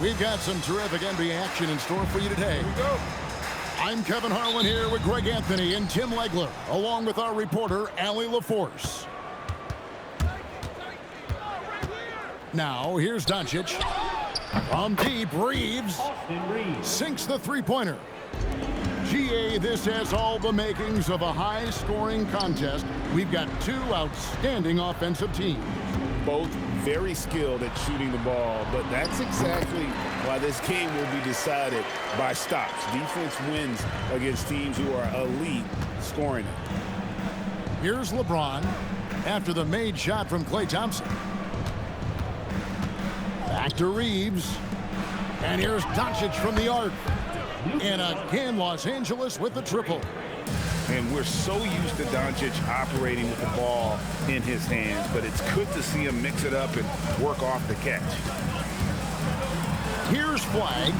We've got some terrific NBA action in store for you today. Here we go. I'm Kevin Harlan here with Greg Anthony and Tim Legler, along with our reporter, Allie LaForce. Now, here's Doncic. From deep, Reeves sinks the three-pointer. GA, this has all the makings of a high-scoring contest. We've got two outstanding offensive teams. Both very skilled at shooting the ball, but that's exactly why this game will be decided by stops. Defense wins against teams who are elite scoring it. Here's LeBron after the made shot from Klay Thompson. Back to Reeves. And here's Doncic from the arc. And again, Los Angeles with the triple. And we're so used to Doncic operating with the ball in his hands, but it's good to see him mix it up and work off the catch. Here's Flagg.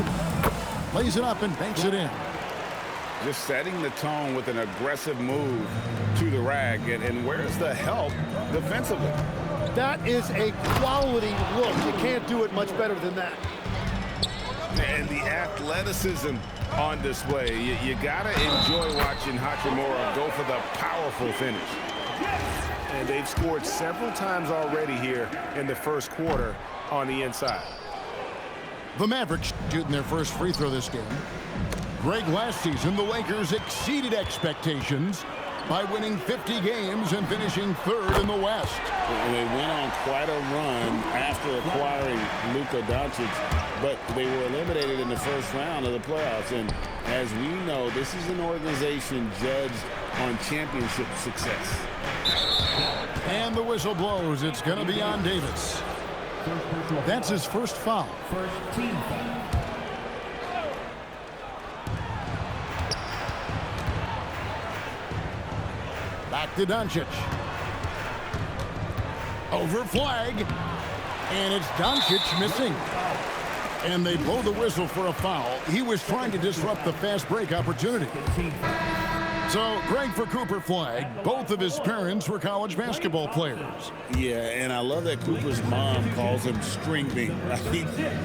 Plays it up and banks it in. Just setting the tone with an aggressive move to the rack. And where's the help defensively? That is a quality look. You can't do it much better than that. And the athleticism on display. You gotta enjoy watching Hachimura go for the powerful finish. And they've scored several times already here in the first quarter on the inside. The Mavericks shooting their first free throw this game. Greg, last season, the Lakers exceeded expectations by winning 50 games and finishing third in the West. They went on quite a run after acquiring Luka Doncic, but they were eliminated in the first round of the playoffs. And as we know, this is an organization judged on championship success. And the whistle blows. It's going to be on Davis. That's his first foul. First team foul. Back to Doncic. Over Flagg. And it's Doncic missing. And they blow the whistle for a foul. He was trying to disrupt the fast break opportunity. So, Greg, for Cooper Flagg, both of his parents were college basketball players. Yeah, and I love that Cooper's mom calls him String Bean.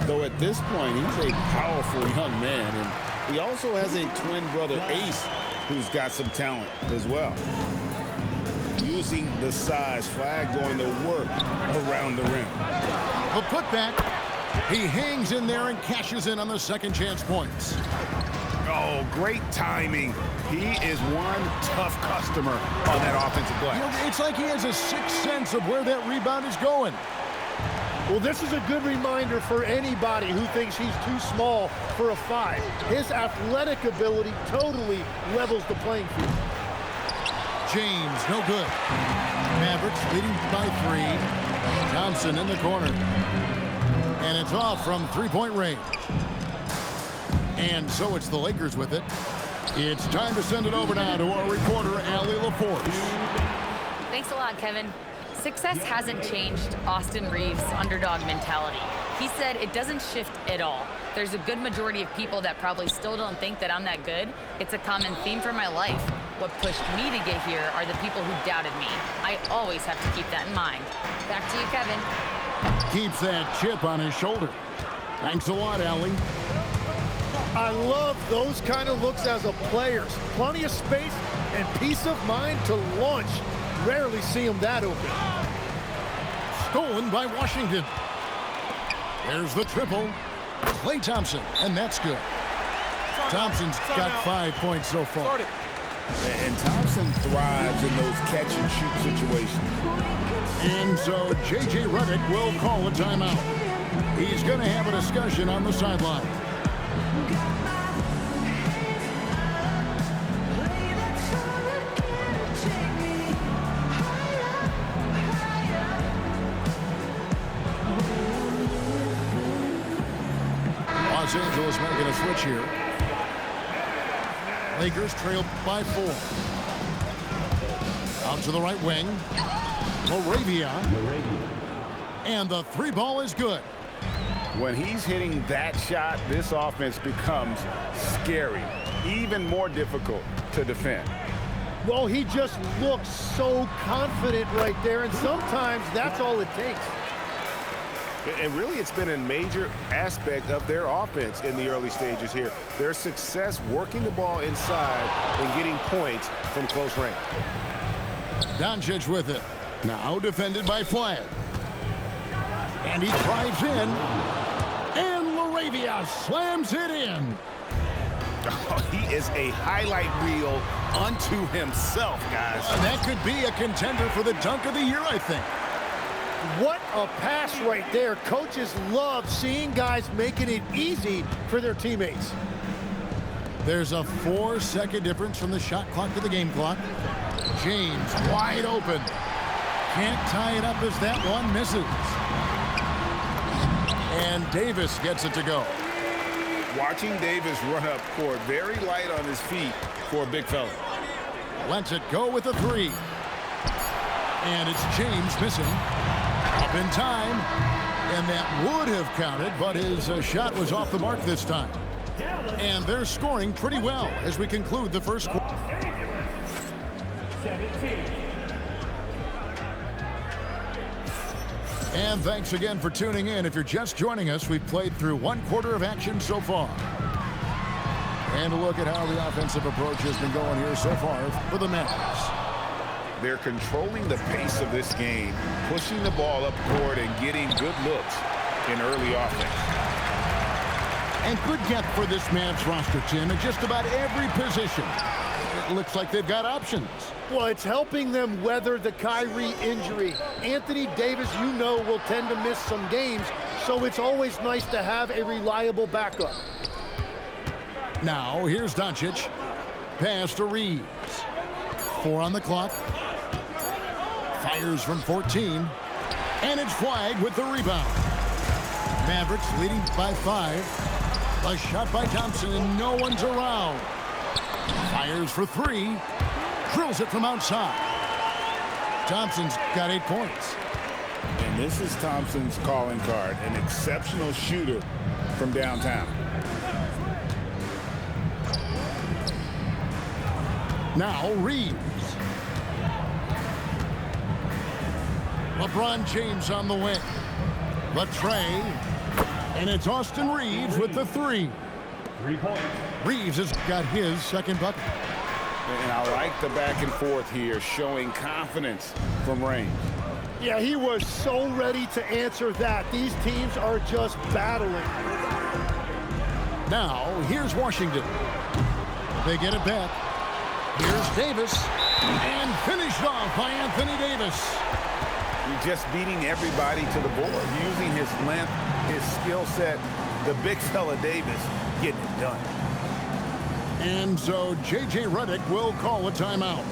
Though at this point, he's a powerful young man. And he also has a twin brother, Ace, who's got some talent as well. Using the size, Flagg going to work around the rim. The putback. He hangs in there and cashes in on the second chance points. Oh, great timing. He is one tough customer on that offensive glass. You know, it's like he has a sixth sense of where that rebound is going. Well, this is a good reminder for anybody who thinks he's too small for a 5. His athletic ability totally levels the playing field. James, no good. Mavericks leading by 3. Thompson in the corner. And it's off from three-point range. And so it's the Lakers with it. It's time to send it over now to our reporter, Allie LaForce. Thanks a lot, Kevin. Success hasn't changed Austin Reeves' underdog mentality. He said it doesn't shift at all. There's a good majority of people that probably still don't think that I'm that good. It's a common theme for my life. What pushed me to get here are the people who doubted me. I always have to keep that in mind. Back to you, Kevin. Keeps that chip on his shoulder. Thanks a lot, Allie. I love those kind of looks as a player. Plenty of space and peace of mind to launch. Rarely see him that open. Stolen by Washington. There's the triple. Klay Thompson, and that's good. Thompson's got 5 points so far. And Thompson thrives in those catch-and-shoot situations. And so J.J. Redick will call a timeout. He's going to have a discussion on the sideline. Los Angeles making a switch here. Lakers trail by 4. Out to the right wing. Moravia. And the 3 ball is good. When he's hitting that shot, this offense becomes scary, even more difficult to defend. Well, he just looks so confident right there, and sometimes that's all it takes. And really, it's been a major aspect of their offense in the early stages here. Their success working the ball inside and getting points from close range. Doncic with it. Now defended by Flagg. And he drives in. And LaRavia slams it in. Oh, he is a highlight reel unto himself, guys. That could be a contender for the dunk of the year, I think. What a pass right there. Coaches love seeing guys making it easy for their teammates. There's a 4-second difference from the shot clock to the game clock. James wide open. Can't tie it up as that one misses. And Davis gets it to go. Watching Davis run up court, very light on his feet for a big fella. Lets it go with a 3. And it's James missing. Up in time. And that would have counted, but his shot was off the mark this time. And they're scoring pretty well as we conclude the first quarter. And thanks again for tuning in. If you're just joining us, we've played through 1 quarter of action so far. And a look at how the offensive approach has been going here so far for the Mavericks. They're controlling the pace of this game, pushing the ball up court and getting good looks in early offense. And good depth for this Mavs roster, Tim, in just about every position. It looks like they've got options. Well, it's helping them weather the Kyrie injury. Anthony Davis, you know, will tend to miss some games, so it's always nice to have a reliable backup. Now, here's Doncic. Pass to Reeves. 4 on the clock. Fires from 14. And it's Flagg with the rebound. Mavericks leading by 5. A shot by Thompson, and no one's around. Fires for 3. Drills it from outside. Thompson's got 8 points. And this is Thompson's calling card, an exceptional shooter from downtown. Now Reeves. LeBron James on the wing. Latrey. And it's Austin Reeves with the 3. 3 points. Reeves has got his second bucket. And I like the back and forth here, showing confidence from range. Yeah, he was so ready to answer that. These teams are just battling. Now, here's Washington. They get it back. Here's Davis. And finished off by Anthony Davis. Just beating everybody to the board, using his length, his skill set. The big fella Davis getting it done. And so J.J. Redick will call a timeout.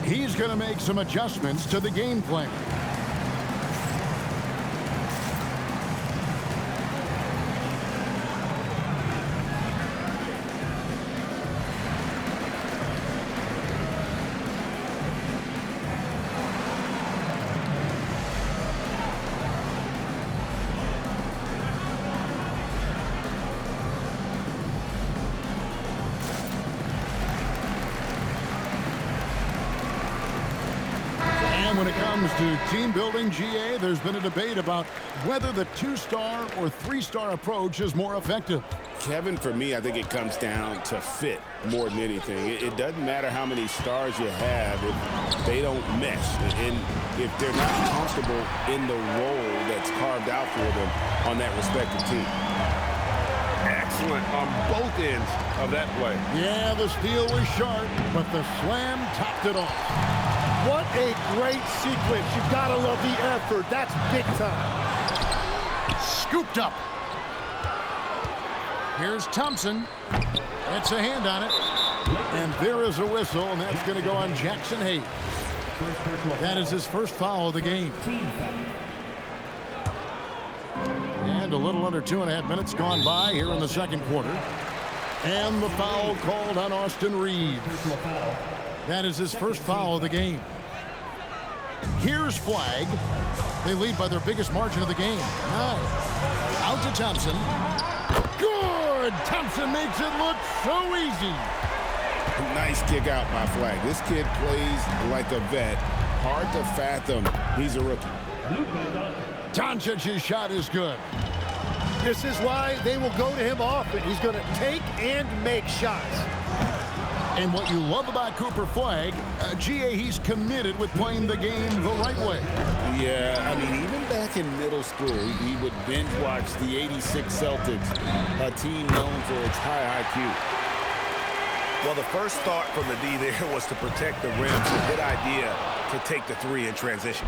He's going to make some adjustments to the game plan. When it comes to team building, GA, there's been a debate about whether the 2-star or 3-star approach is more effective. Kevin, for me, I think it comes down to fit more than anything. It doesn't matter how many stars you have if they don't mesh, and if they're not comfortable in the role that's carved out for them on that respective team. Excellent on both ends of that play. Yeah, the steal was sharp, but the slam topped it off. What a great sequence. You've got to love the effort. That's big time. Scooped up. Here's Thompson. That's a hand on it. And there is a whistle, and that's going to go on Jackson Hayes. That is his first foul of the game. And a little under 2.5 minutes gone by here in the second quarter. And the foul called on Austin Reeves. That is his first foul of the game. Here's Flagg. They lead by their biggest margin of the game. 9. Out to Thompson. Good! Thompson makes it look so easy. Nice kick out by Flagg. This kid plays like a vet. Hard to fathom. He's a rookie. Doncic's shot is good. This is why they will go to him often. He's going to take and make shots. And what you love about Cooper Flagg, GA, he's committed with playing the game the right way. Yeah, I mean, even back in middle school, he would binge watch the '86 Celtics, a team known for its high IQ. Well, the first thought from the D there was to protect the rim. It's a good idea to take the three in transition.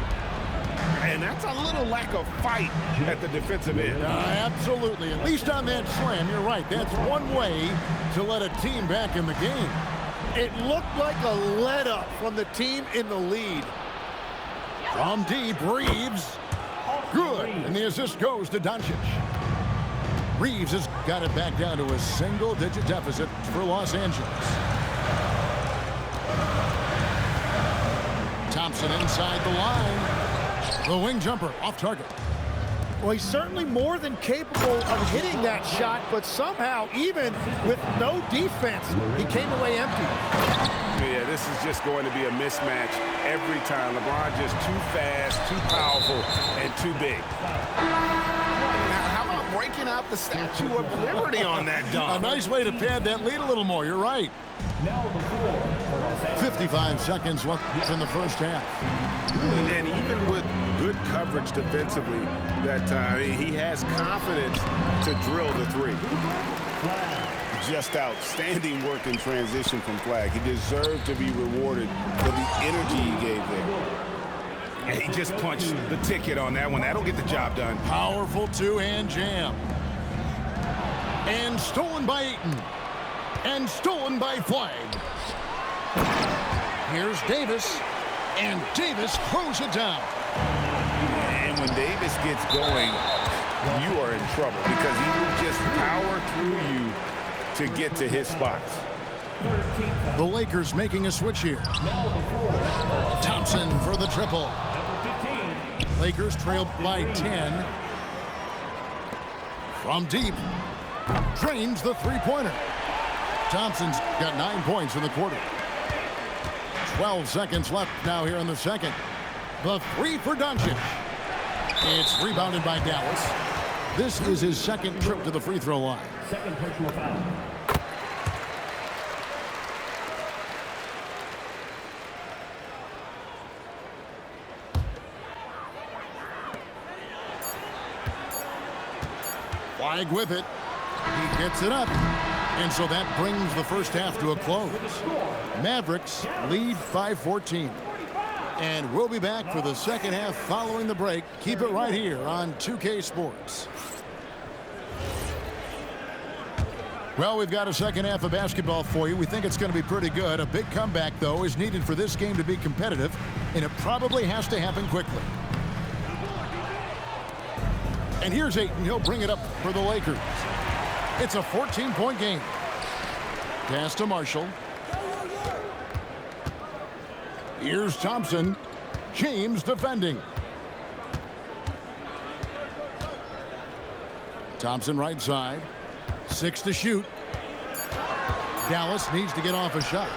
And that's a little lack of fight at the defensive end. Absolutely. At least on that slam, you're right. That's one way to let a team back in the game. It looked like a let-up from the team in the lead. From deep, Reeves. Good. And the assist goes to Doncic. Reeves has got it back down to a single-digit deficit for Los Angeles. Thompson inside the line. The wing jumper off target. Well, he's certainly more than capable of hitting that shot, but somehow, even with no defense, he came away empty. Yeah, this is just going to be a mismatch every time. LeBron just too fast, too powerful, and too big. Now, how about breaking out the Statue of Liberty on that dunk? A nice way to pad that lead a little more. You're right. 55 seconds left in the first half. And even with good coverage defensively that time, he has confidence to drill the three. Just outstanding work in transition from Flagg. He deserved to be rewarded for the energy he gave there. And he just punched the ticket on that one. That'll get the job done. Powerful two-hand jam. And stolen by Ayton. And stolen by Flagg. Here's Davis. And Davis throws it down. And when Davis gets going, you are in trouble because he will just power through you to get to his spots. The Lakers making a switch here. Thompson for the triple. Lakers trail by 10. From deep. Drains the three-pointer. Thompson's got 9 points in the quarter. 12 seconds left now here in the second. The three for Doncic. It's rebounded by Dallas. This is his second trip to the free throw line. Second personal foul. Flagg with it. He gets it up. And so that brings the first half to a close. Mavericks lead by 14. And we'll be back for the second half following the break. Keep it right here on 2K Sports. Well, we've got a second half of basketball for you. We think it's going to be pretty good. A big comeback, though, is needed for this game to be competitive, and it probably has to happen quickly. And here's Ayton. He'll bring it up for the Lakers. It's a 14-point game. Pass to Marshall. Here's Thompson. James defending. Thompson right side. 6 to shoot. Dallas needs to get off a shot.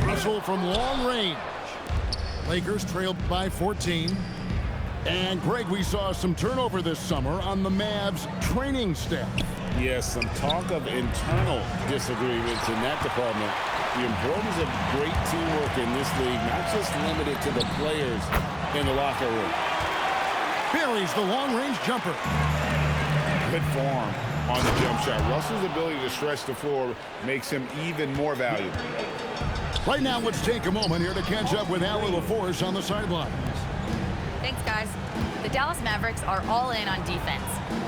Russell from long range. Lakers trailed by 14. And Greg, we saw some turnover this summer on the Mavs training staff. Yes, some talk of internal disagreements in that department. The importance of great teamwork in this league, not just limited to the players in the locker room. Buries the long-range jumper. Good form on the jump shot. Russell's ability to stretch the floor makes him even more valuable. Right now, let's take a moment here to catch up with Allie LaForce on the sidelines. Thanks, guys. The Dallas Mavericks are all in on defense.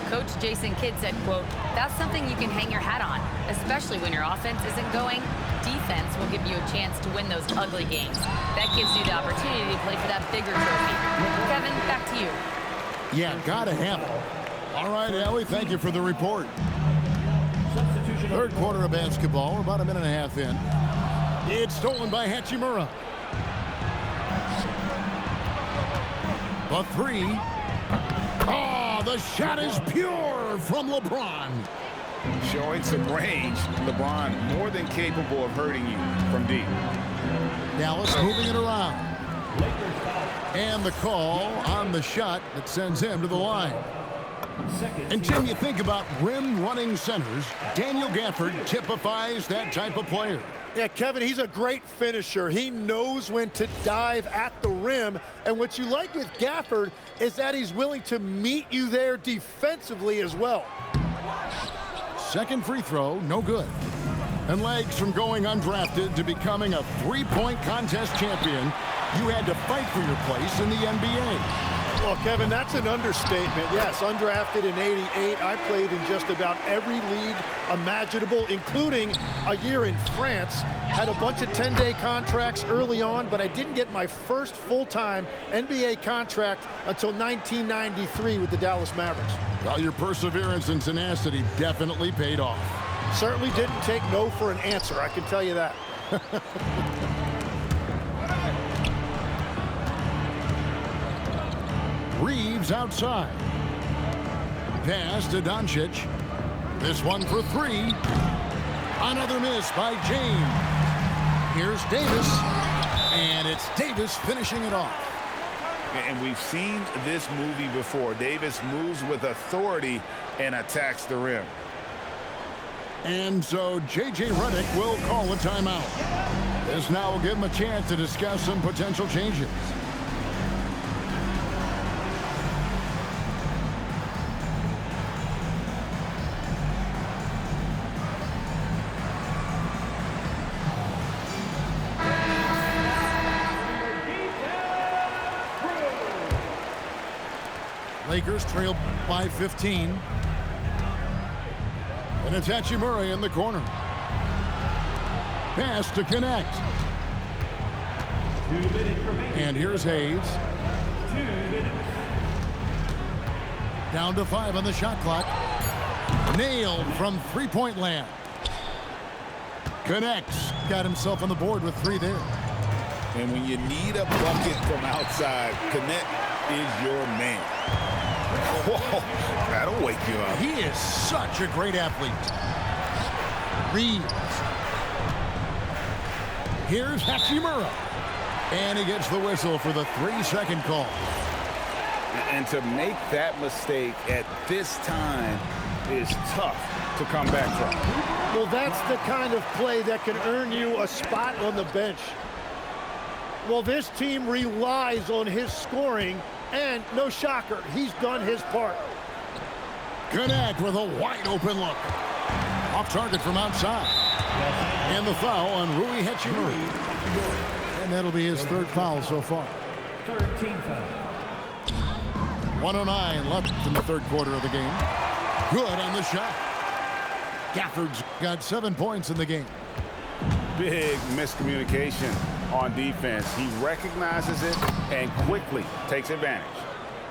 Coach Jason Kidd said, quote, "That's something you can hang your hat on, especially when your offense isn't going. Defense will give you a chance to win those ugly games. That gives you the opportunity to play for that bigger trophy." Kevin, back to you. Yeah, gotta have it. All right, Allie, thank you for the report. Third quarter of basketball. We're about a minute and a half in. It's stolen by Hachimura. The three. Oh, the shot is pure from LeBron. Showing some range. LeBron more than capable of hurting you from deep. Dallas moving it around. And the call on the shot that sends him to the line. And Tim, you think about rim-running centers, Daniel Gafford typifies that type of player. Yeah, Kevin, he's a great finisher. He knows when to dive at the rim. And what you like with Gafford is that he's willing to meet you there defensively as well. Second free throw, no good. And legs from going undrafted to becoming a three-point contest champion, you had to fight for your place in the NBA. Well, Kevin, that's an understatement. Yes, undrafted in '88. I played in just about every league imaginable, including a year in France. Had a bunch of 10-day contracts early on, but I didn't get my first full-time NBA contract until 1993 with the Dallas Mavericks. Well, your perseverance and tenacity definitely paid off. Certainly didn't take no for an answer, I can tell you that. Reeves outside. Pass to Doncic. This one for three. Another miss by James. Here's Davis. And it's Davis finishing it off. And we've seen this movie before. Davis moves with authority and attacks the rim. And so J.J. Redick will call a timeout. This now will give him a chance to discuss some potential changes. Lakers trail by 15. And it's Hachimura in the corner. Pass to connect. And here's Hayes. Down to 5 on the shot clock. Nailed from three-point land. Connects. Got himself on the board with 3 there. And when you need a bucket from outside, Connect is your man. Whoa, that'll wake you up. He is such a great athlete. Reeves. Here's Hachimura. And he gets the whistle for the 3-second call. And to make that mistake at this time is tough to come back from. Well, that's the kind of play that can earn you a spot on the bench. Well, this team relies on his scoring, and no shocker, he's done his part. Connect with a wide open look. Off target from outside. And the foul on Rui Hachimura. And that'll be his 3rd foul so far. 13 foul. 1:09 left in the 3rd quarter of the game. Good on the shot. Gafford's got 7 points in the game. Big miscommunication on defense. He recognizes it and quickly takes advantage.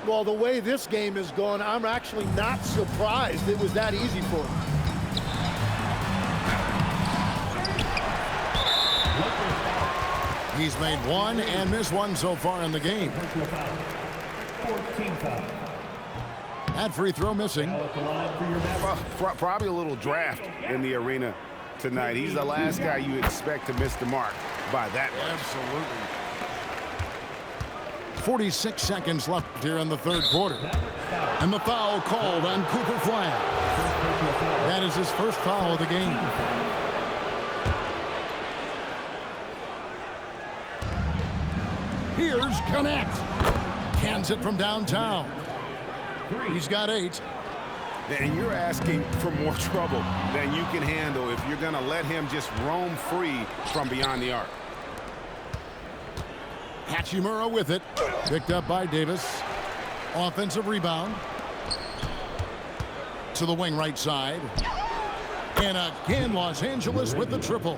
Well, the way this game has gone, I'm actually not surprised it was that easy for him. He's made 1 and missed 1 so far in the game. 14 foul. That free throw missing. Probably a little draft in the arena tonight. He's the last guy you expect to miss the mark by that much. Absolutely. 46 seconds left here in the 3rd quarter. And the foul called on Cooper Flagg. That is his 1st foul of the game. Here's Connect. Cans it from downtown. He's got 8. And you're asking for more trouble than you can handle if you're going to let him just roam free from beyond the arc. Hachimura with it. Picked up by Davis. Offensive rebound. To the wing right side. And again, Los Angeles with the triple.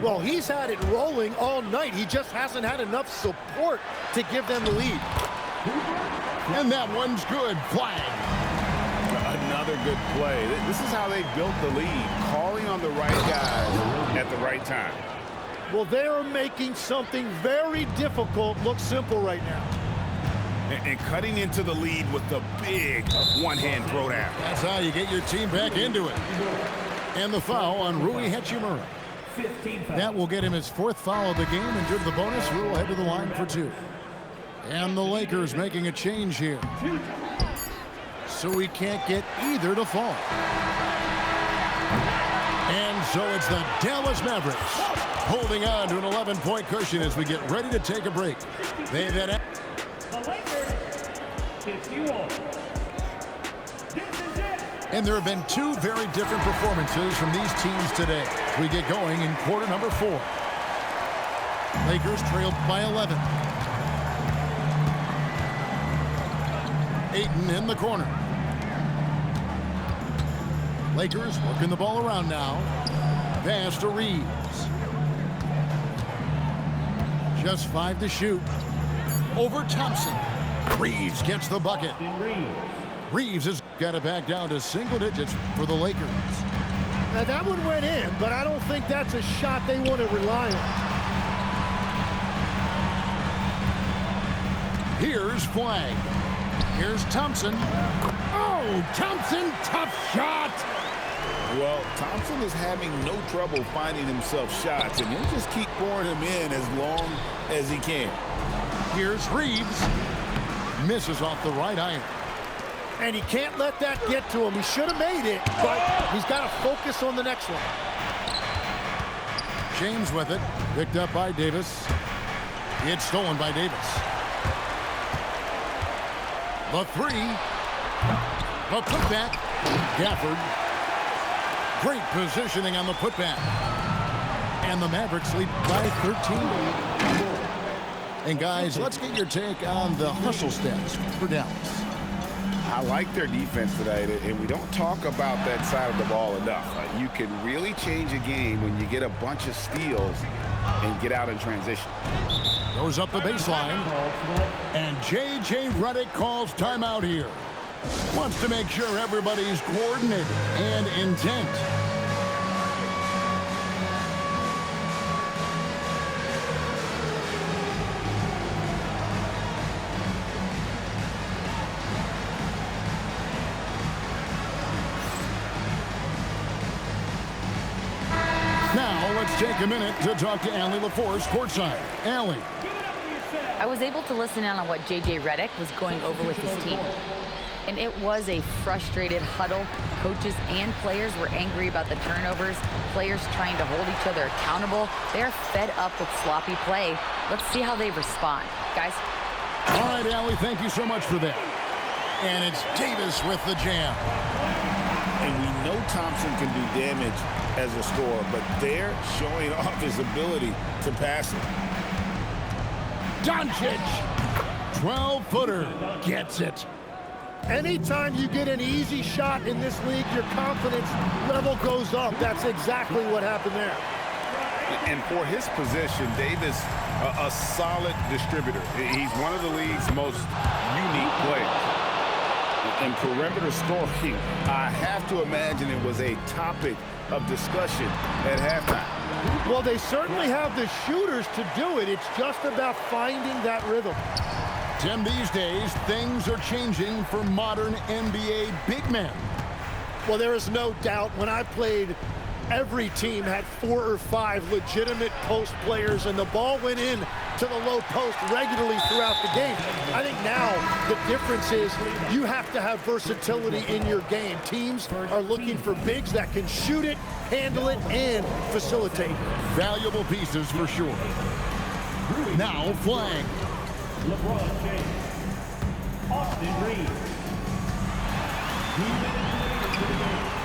Well, he's had it rolling all night. He just hasn't had enough support to give them the lead. And that one's good. Flag. Another good play. This is how they built the lead, calling on the right guys at the right time. Well, they are making something very difficult look simple right now. And cutting into the lead with the big one-hand throwdown. That's how you get your team back into it. And the foul on Rui Hachimura. 15 foul. That will get him his 4th foul of the game, and due to the bonus, Rule head to the line for 2. And the Lakers making a change here. So we can't get either to fall. And so it's the Dallas Mavericks holding on to an 11-point cushion as we get ready to take a break. They've had... The Lakers, 51. This is it. And there have been 2 very different performances from these teams today. We get going in quarter number 4. Lakers trailed by 11. Ayton in the corner. Lakers working the ball around now. Pass to Reeves. Just 5 to shoot. Over Thompson. Reeves gets the bucket. Reeves has got it back down to single digits for the Lakers. Now that one went in, but I don't think that's a shot they want to rely on. Here's Flag. Here's Thompson. Oh, Thompson, tough shot. Well, Thompson is having no trouble finding himself shots, and he'll just keep pouring them in as long as he can. Here's Reeves. Misses off the right iron. And he can't let that get to him. He should have made it, but he's got to focus on the next one. James with it. Picked up by Davis. It's stolen by Davis. The 3. The putback. Gafford. Great positioning on the putback. And the Mavericks lead by 13. And guys, let's get your take on the hustle stats for Dallas. I like their defense today, and we don't talk about that side of the ball enough. You can really change a game when you get a bunch of steals and get out in transition. Goes up the baseline. And J.J. Redick calls timeout here. Wants to make sure everybody's coordinated and intent. Now let's take a minute to talk to Allie LaForce courtside. Allie. I was able to listen in on what J.J. Redick was going over with his team. And it was a frustrated huddle. Coaches and players were angry about the turnovers. Players trying to hold each other accountable. They're fed up with sloppy play. Let's see how they respond. Guys? All right, Allie, thank you so much for that. And it's Davis with the jam. And we know Thompson can do damage as a scorer, but they're showing off his ability to pass it. Doncic, 12-footer, gets it. Anytime you get an easy shot in this league, your confidence level goes up. That's exactly what happened there. And for his position, Davis, a solid distributor. He's one of the league's most unique players. And perimeter scoring, I have to imagine it was a topic of discussion at halftime. Well, they certainly have the shooters to do it. It's just about finding that rhythm. Tim, these days, things are changing for modern NBA big men. Well, there is no doubt when I played, every team had 4 or 5 legitimate post players, and the ball went in to the low post regularly throughout the game. I think now the difference is you have to have versatility in your game. Teams are looking for bigs that can shoot it, handle it, and facilitate. Valuable pieces for sure. Now, Flag. LeBron James. Austin Reeves.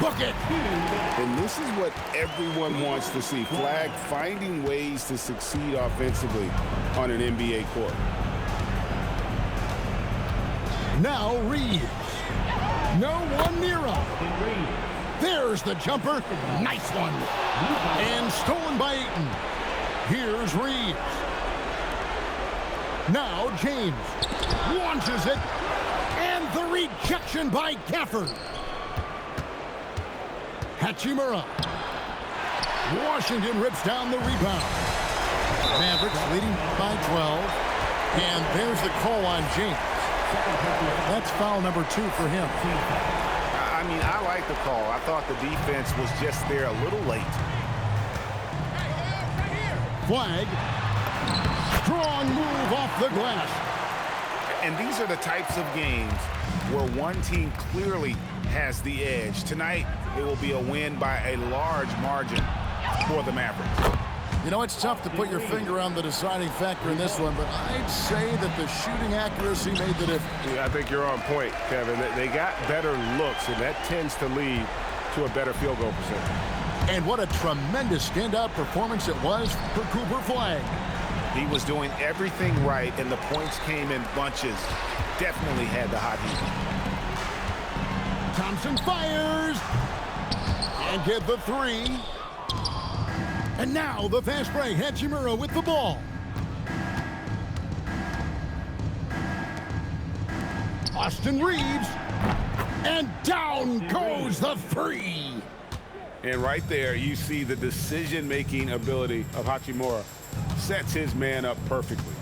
Bucket. And this is what everyone wants to see. Flag finding ways to succeed offensively on an NBA court. Now Reeves. No one near him. There's the jumper. Nice one. And stolen by Ayton. Here's Reeves. Now James launches it. And the rejection by Gafford. Hachimura. Washington rips down the rebound. Mavericks leading by 12. And there's the call on James. That's foul number 2 for him. I mean, I like the call. I thought the defense was just there a little late. Flag. Strong move off the glass. And these are the types of games where one team clearly has the edge. Tonight, it will be a win by a large margin for the Mavericks. You know, it's tough to put your finger on the deciding factor in this one, but I'd say that the shooting accuracy made the difference. Yeah, I think you're on point, Kevin. They got better looks, and that tends to lead to a better field goal percentage. And what a tremendous standout performance it was for Cooper Flag. He was doing everything right, and the points came in bunches. Definitely had the hot heat. Thompson fires. And get the three. And now the fast break. Hachimura with the ball. Austin Reeves. And down goes the three. And right there, you see the decision-making ability of Hachimura. Sets his man up perfectly.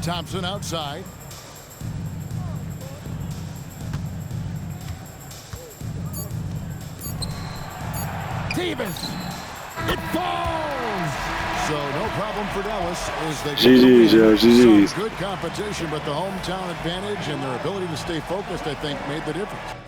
Thompson outside. Davis. It falls. So no problem for Dallas as they GG's, yo, GG's. Good competition, but the hometown advantage and their ability to stay focused, I think, made the difference.